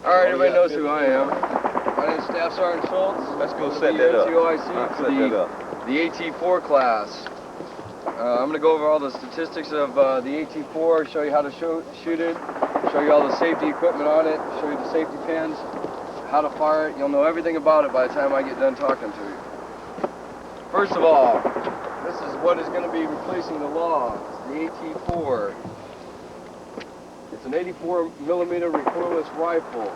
Alright, everybody knows who I am. My name is Staff Sergeant Schultze. Let's go set that up. For the AT4 class. I'm going to go over all the statistics of the AT4, show you how to shoot it, show you all the safety equipment on it, show you the safety pins, how to fire it. You'll know everything about it by the time I get done talking to you. First of all, this is what is going to be replacing the law. It's the AT4. It's an 84 millimeter recoilless rifle.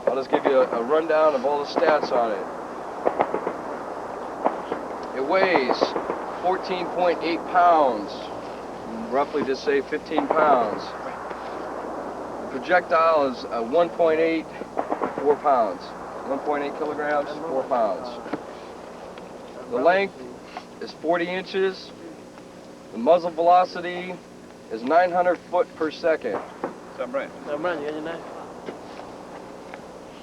I'll just give you a rundown of all the stats on it. It weighs 14.8 pounds, roughly just say 15 pounds. The projectile is 4 pounds. 1.8 kilograms, 4 pounds. The length is 40 inches. The muzzle velocity is 900 foot per second.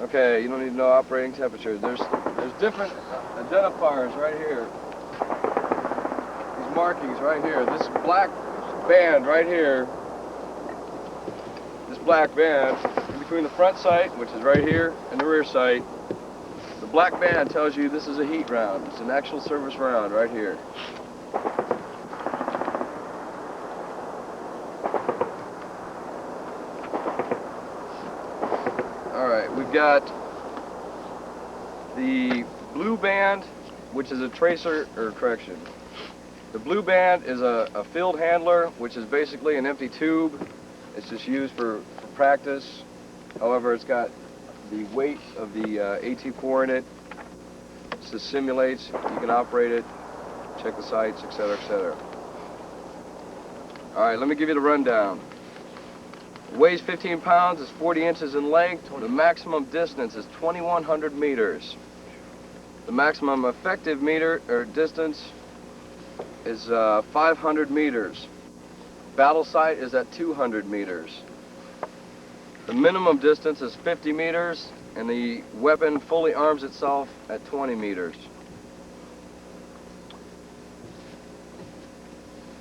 Okay, you don't need to know operating temperature. There's different identifiers right here. These markings right here. This black band right here. This black band in between the front sight, which is right here, and the rear sight. The black band tells you this is a heat round. It's an actual service round right here. Alright, we've got the blue band, which is a tracer, or correction. The blue band is a field handler, which is basically an empty tube. It's just used for practice. However, it's got the weight of the AT4 in it. It just simulates, you can operate it, check the sights, etc., etc. Alright, let me give you the rundown. It weighs 15 pounds, is 40 inches in length. The maximum distance is 2,100 meters. The maximum effective distance is 500 meters. Battle sight is at 200 meters. The minimum distance is 50 meters, and the weapon fully arms itself at 20 meters.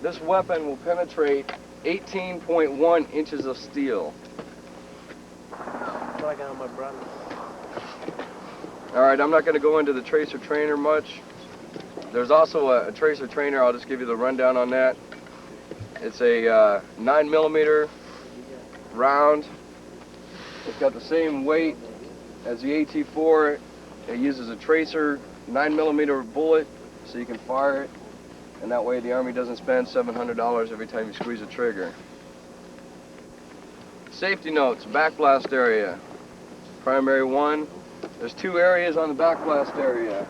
This weapon will penetrate 18.1 inches of steel. Alright, I'm not going to go into the tracer trainer much. There's also a tracer trainer. I'll just give you the rundown on that. It's a 9 millimeter round. It's got the same weight as the AT4. It uses a tracer 9 millimeter bullet, so you can fire it. And that way the Army doesn't spend $700 every time you squeeze a trigger. Safety notes, backblast area. Primary one. There's 2 areas on the backblast area.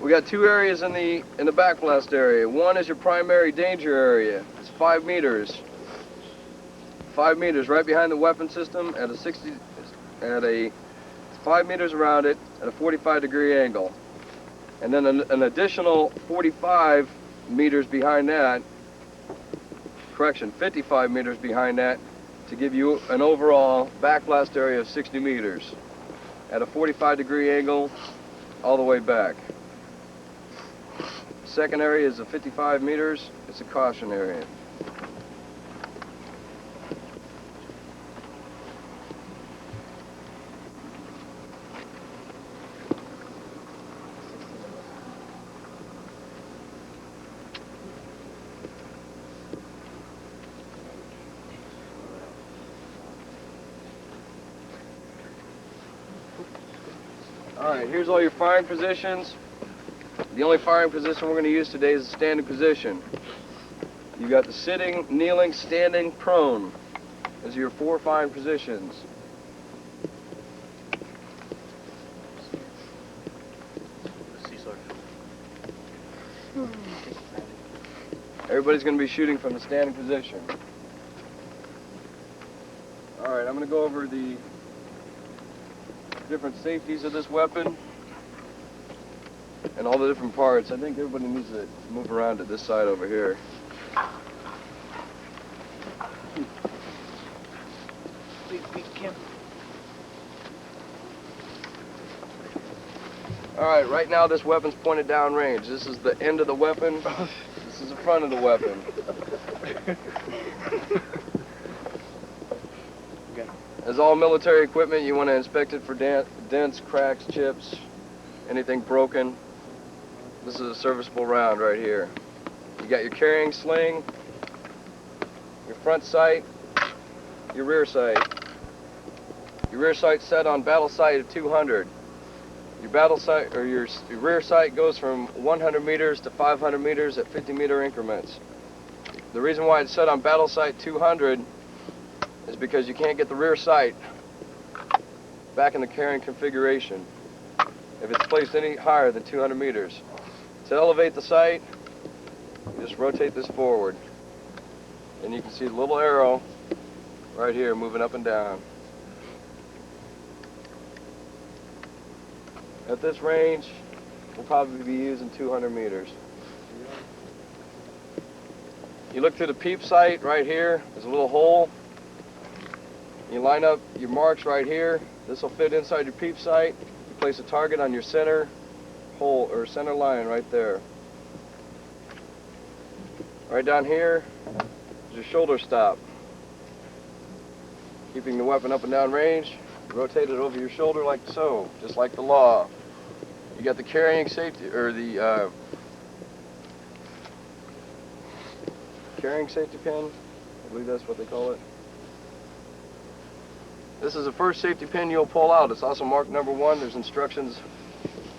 We got 2 areas in the backblast area. One is your primary danger area. It's 5 meters. 5 meters right behind the weapon system at a 5 meters around it at a 45-degree angle. And then an additional 45 meters behind that, 55 meters behind that, to give you an overall backblast area of 60 meters at a 45-degree angle all the way back. Second area is a 55 meters. It's a caution area. Alright, here's all your firing positions. The only firing position we're going to use today is the standing position. You've got the sitting, kneeling, standing, prone. Those are your 4 firing positions. Everybody's going to be shooting from the standing position. Alright, I'm going to go over the different safeties of this weapon and all the different parts. I think everybody needs to move around to this side over here. Alright, right now this weapon's pointed down range. This is the end of the weapon. This is the front of the weapon. As all military equipment, you want to inspect it for dents, cracks, chips, anything broken. This is a serviceable round right here. You got your carrying sling, your front sight, your rear sight. Your rear sight set on battle sight of 200. Your battle sight, or your rear sight goes from 100 meters to 500 meters at 50-meter increments. The reason why it's set on battle sight 200 is because you can't get the rear sight back in the carrying configuration if it's placed any higher than 200 meters. To elevate the sight, you just rotate this forward, and you can see the little arrow right here moving up and down. At this range, we'll probably be using 200 meters. You look through the peep sight right here, there's a little hole. You line up your marks right here. This will fit inside your peep sight. You place a target on your center hole, or center line right there. Right down here is your shoulder stop. Keeping the weapon up and down range, rotate it over your shoulder like so, just like the law. You got the carrying safety, or the carrying safety pin. I believe that's what they call it. This is the first safety pin you'll pull out. It's also marked number 1. There's instructions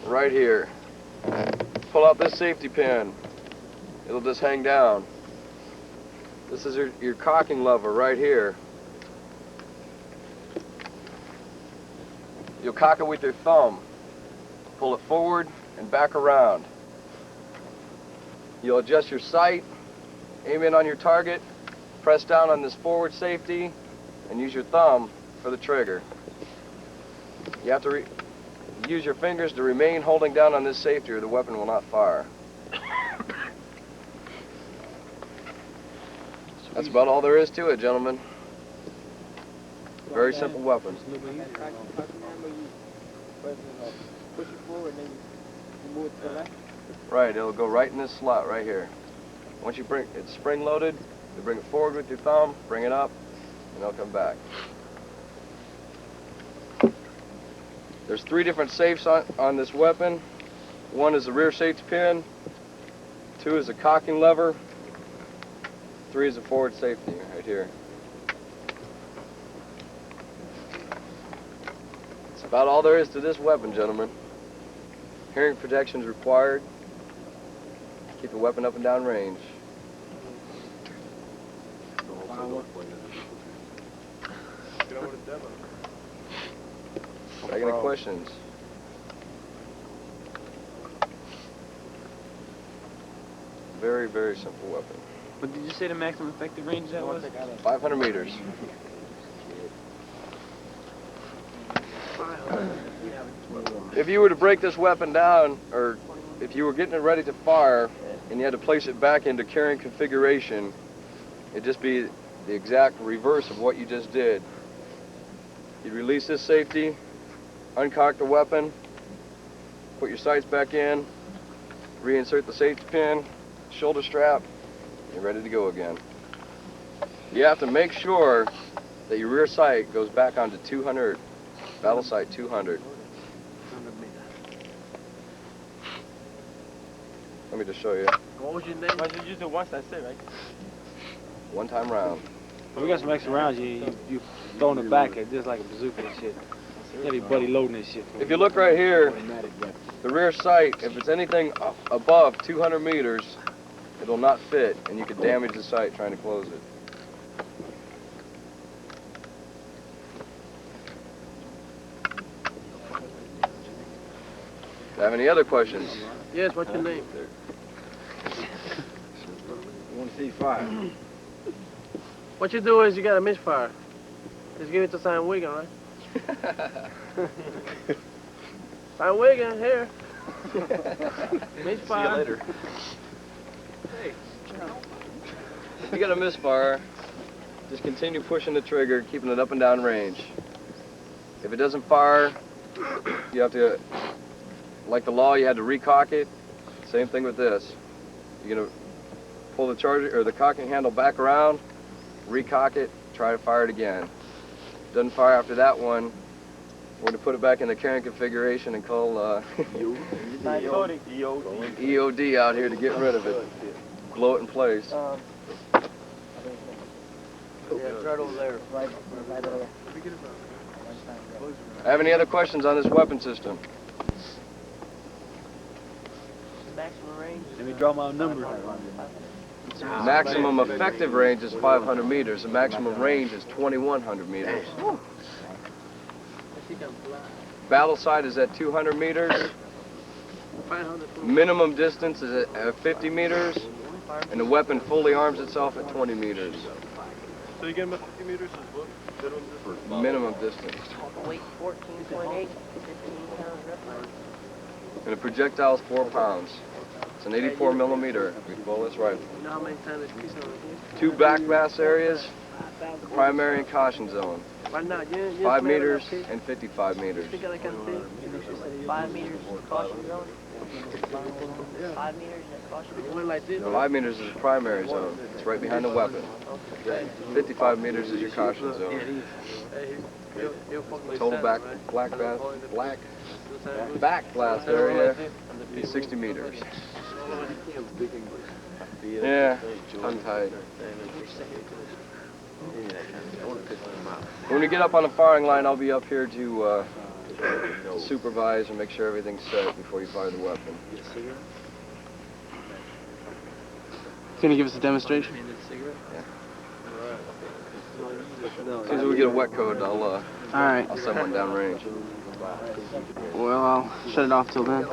right here. Pull out this safety pin. It'll just hang down. This is your cocking lever right here. You'll cock it with your thumb. Pull it forward and back around. You'll adjust your sight, aim in on your target, press down on this forward safety, and use your thumb for the trigger. You have to use your fingers to remain holding down on this safety or the weapon will not fire. That's about all there is to it, gentlemen. Very simple weapon. Right, it'll go right in this slot right here. Once you bring it's spring loaded, you bring it forward with your thumb, bring it up, and it'll come back. There's 3 different safes on this weapon. 1 is the rear safety pin, 2 is the cocking lever, 3 is the forward safety right here. That's about all there is to this weapon, gentlemen. Hearing protection is required. Keep the weapon up and down range. Got any questions? Very, very simple weapon. But did you say the maximum effective range that was? 500 meters. If you were to break this weapon down, or if you were getting it ready to fire, and you had to place it back into carrying configuration, it'd just be the exact reverse of what you just did. You'd release this safety, uncock the weapon, put your sights back in, reinsert the safety pin, shoulder strap, you're ready to go again. You have to make sure that your rear sight goes back onto 200, battle sight 200. Let me just show you. What was your name? Why did you do once? That's it, right? One-time round. We got some extra rounds. You throwing it back at just like a bazooka and shit. Everybody loading this shit. If you look right here, the rear sight, if it's anything above 200 meters, it'll not fit, and you could damage the sight trying to close it. Do you have any other questions? Yes, what's your name? You want to see fire? What you do is you got a misfire. Just give it to Sam Wigan, right? Sam Wigan, here. Misfire. See you later. Hey. If you got a misfire, just continue pushing the trigger, keeping it up and down range. If it doesn't fire, you have to like the law, you had to recock it. Same thing with this. You're gonna pull the charger or the cocking handle back around, recock it, try to fire it again. Doesn't fire after that one, we're gonna put it back in the carrying configuration and call EOD out here to get rid of it. Blow it in place. Yeah, right over there. Right over there. Have any other questions on this weapon system? Maximum range? Let me draw my number. Maximum effective range is 500 meters. The maximum range is 2,100 meters. Battle sight is at 200 meters. 500. Minimum distance is at 50 meters. And the weapon fully arms itself at 20 meters. So you get him at 50 meters as well? Minimum distance. Weight 14.8, 15 pounds roughly. And the projectile is 4 pounds. It's an 84 millimeter bullet rifle. You know how many times this piece on it? 2 back mass areas, the primary and caution zone. Right now, 5 meters and 55 meters. 5 meters caution zone. 5 meters in caution zone. Went like this. 5 meters is the primary zone. It's right behind the weapon. 55 meters is your caution zone. Total back blast area is 60 meters. Yeah, untied. When we get up on the firing line, I'll be up here to supervise and make sure everything's set before you fire the weapon. Can you give us a demonstration? Yeah. As soon as we get a wet code, All right. I'll send one down range. Well, I'll shut it off till then.